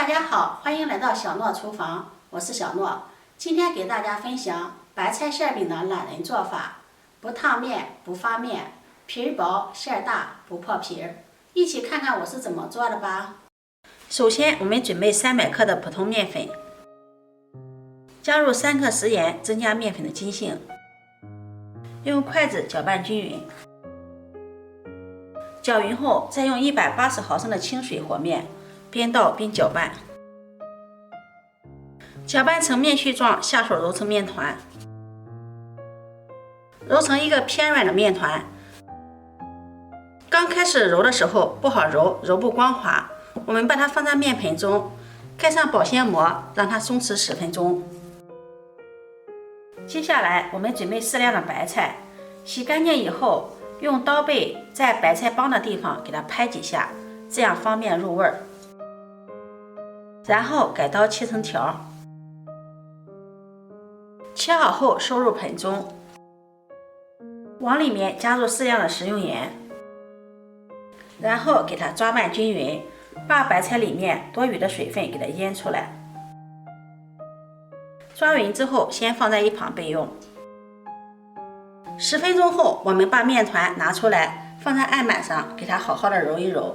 家好，欢迎来到小诺厨房，我是小诺。今天给大家分享白菜馅饼的懒人做法，不烫面不发面，皮儿薄馅儿大不破皮儿。一起看看我是怎么做的吧。首先我们准备300克的普通面粉，加入3克食盐，增加面粉的筋性，用筷子搅拌均匀。搅匀后，再用180毫升的清水和面，边倒边搅拌。搅拌成面絮状，下手揉成面团，揉成一个偏软的面团。刚开始揉的时候不好揉，揉不光滑，我们把它放在面盆中，盖上保鲜膜，让它松弛10分钟。接下来我们准备适量的白菜，洗干净以后，用刀背在白菜帮的地方给它拍几下，这样方便入味儿。然后改刀切成条，切好后收入盆中，往里面加入适量的食用盐，然后给它抓拌均匀，把白菜里面多余的水分给它腌出来。抓匀之后先放在一旁备用。10分钟后，我们把面团拿出来，放在案板上，给它好好的揉一揉。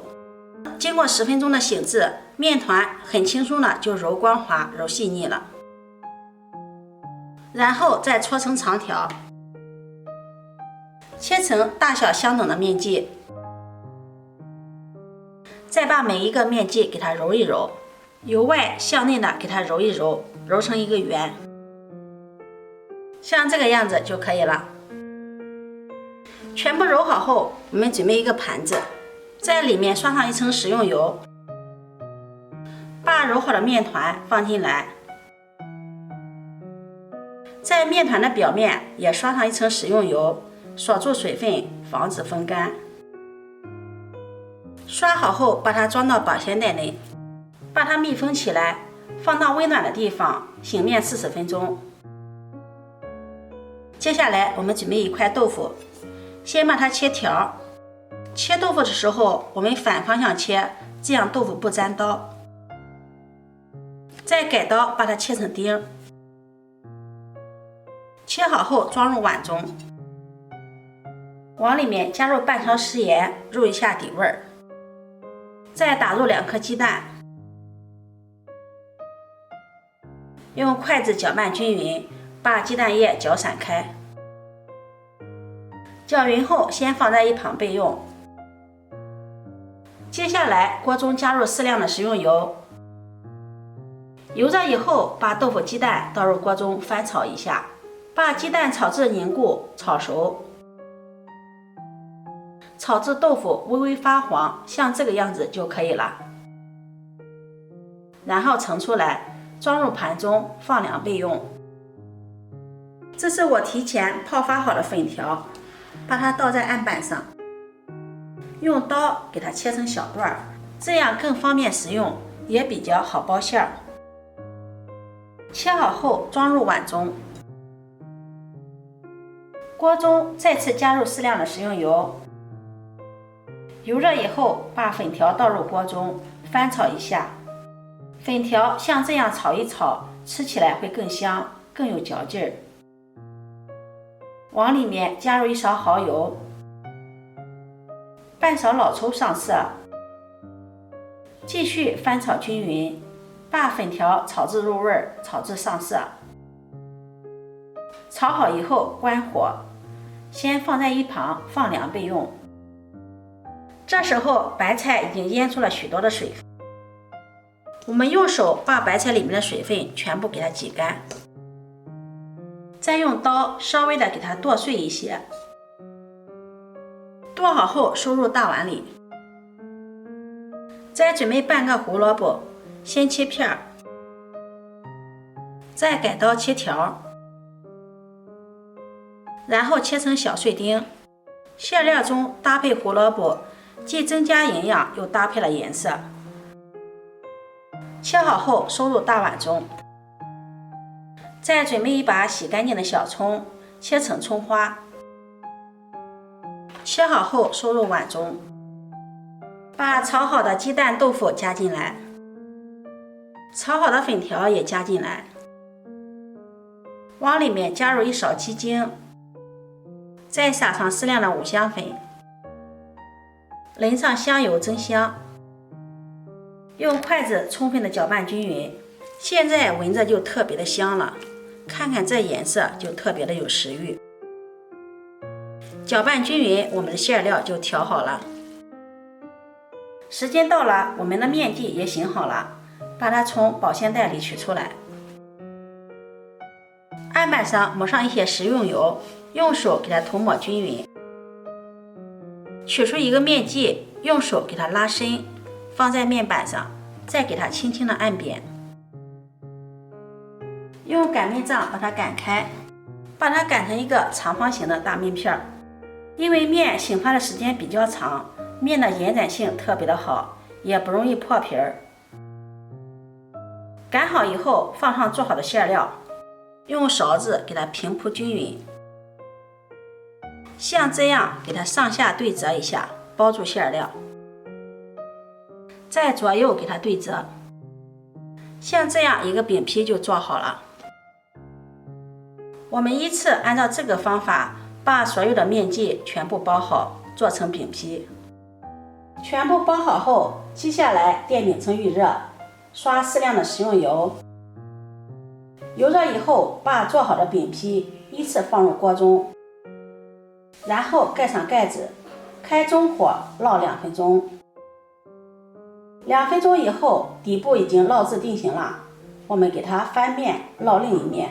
经过10分钟的醒制，面团很轻松的就揉光滑、揉细腻了。然后再搓成长条，切成大小相等的面剂，再把每一个面剂给它揉一揉，由外向内的给它揉一揉，揉成一个圆，像这个样子就可以了。全部揉好后，我们准备一个盘子，在里面刷上一层食用油，把揉好的面团放进来，在面团的表面也刷上一层食用油，锁住水分，防止风干。刷好后，把它装到保鲜袋内，把它密封起来，放到温暖的地方醒面40分钟。接下来我们准备一块豆腐，先把它切条。切豆腐的时候，我们反方向切，这样豆腐不粘刀。再改刀把它切成丁。切好后装入碗中，往里面加入半勺食盐，入一下底味儿。再打入2颗鸡蛋，用筷子搅拌均匀，把鸡蛋液搅散开。搅匀后先放在一旁备用。接下来锅中加入适量的食用油，油热以后把豆腐鸡蛋倒入锅中翻炒一下，把鸡蛋炒至凝固，炒熟，炒至豆腐微微发黄，像这个样子就可以了。然后盛出来，装入盘中放凉备用。这是我提前泡发好的粉条，把它倒在案板上，用刀给它切成小段，这样更方便食用，也比较好包馅儿。切好后装入碗中，锅中再次加入适量的食用油，油热以后把粉条倒入锅中翻炒一下，粉条像这样炒一炒，吃起来会更香，更有嚼劲儿。往里面加入1勺蚝油，半勺老抽上色，继续翻炒均匀，把粉条炒至入味，炒至上色。炒好以后关火，先放在一旁放凉备用。这时候白菜已经腌出了许多的水分，我们用手把白菜里面的水分全部给它挤干，再用刀稍微的给它剁碎一些。剁好后收入大碗里。再准备半个胡萝卜，先切片，再改刀切条，然后切成小碎丁。馅料中搭配胡萝卜，既增加营养又搭配了颜色。切好后收入大碗中。再准备一把洗干净的小葱，切成葱花，切好后收入碗中。把炒好的鸡蛋豆腐加进来，炒好的粉条也加进来，往里面加入一勺鸡精，再撒上适量的五香粉，淋上香油增香，用筷子充分的搅拌均匀。现在闻着就特别的香了，看看这颜色就特别的有食欲。搅拌均匀，我们的馅料就调好了。时间到了，我们的面剂也醒好了，把它从保鲜袋里取出来。案板上抹上一些食用油，用手给它涂抹均匀。取出一个面剂，用手给它拉伸，放在面板上，再给它轻轻的按扁。用擀面杖把它擀开，把它擀成一个长方形的大面片。因为面醒发的时间比较长，面的延展性特别的好，也不容易破皮儿。擀好以后，放上做好的馅料，用勺子给它平铺均匀，像这样给它上下对折一下，包住馅料，再左右给它对折，像这样一个饼皮就做好了。我们依次按照这个方法把所有的面剂全部包好，做成饼皮。全部包好后，接下来电饼铛预热，刷适量的食用油。油热以后，把做好的饼皮依次放入锅中，然后盖上盖子，开中火烙2分钟。2分钟以后，底部已经烙制定型了，我们给它翻面烙另一面，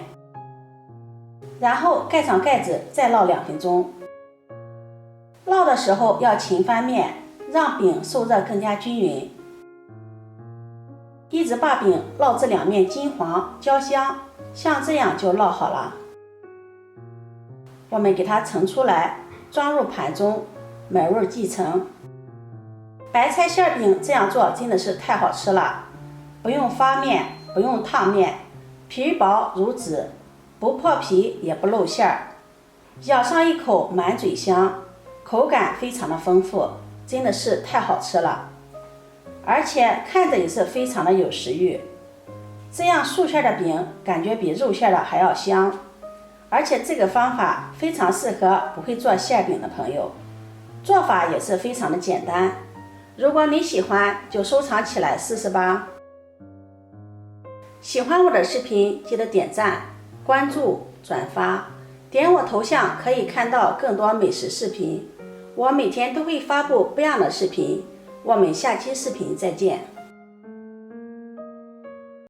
然后盖上盖子再烙2分钟。烙的时候要勤翻面，让饼受热更加均匀，一直把饼烙至两面金黄焦香，像这样就烙好了。我们给它盛出来，装入盘中，美味继承。白菜馅饼这样做真的是太好吃了，不用发面，不用烫面，皮薄如纸，不破皮也不露馅儿，咬上一口满嘴香，口感非常的丰富，真的是太好吃了，而且看着也是非常的有食欲。这样素馅的饼感觉比肉馅的还要香，而且这个方法非常适合不会做馅饼的朋友，做法也是非常的简单。如果你喜欢，就收藏起来试试吧。喜欢我的视频，记得点赞、关注、转发，点我头像可以看到更多美食视频。我每天都会发布不一样的视频，我们下期视频再见。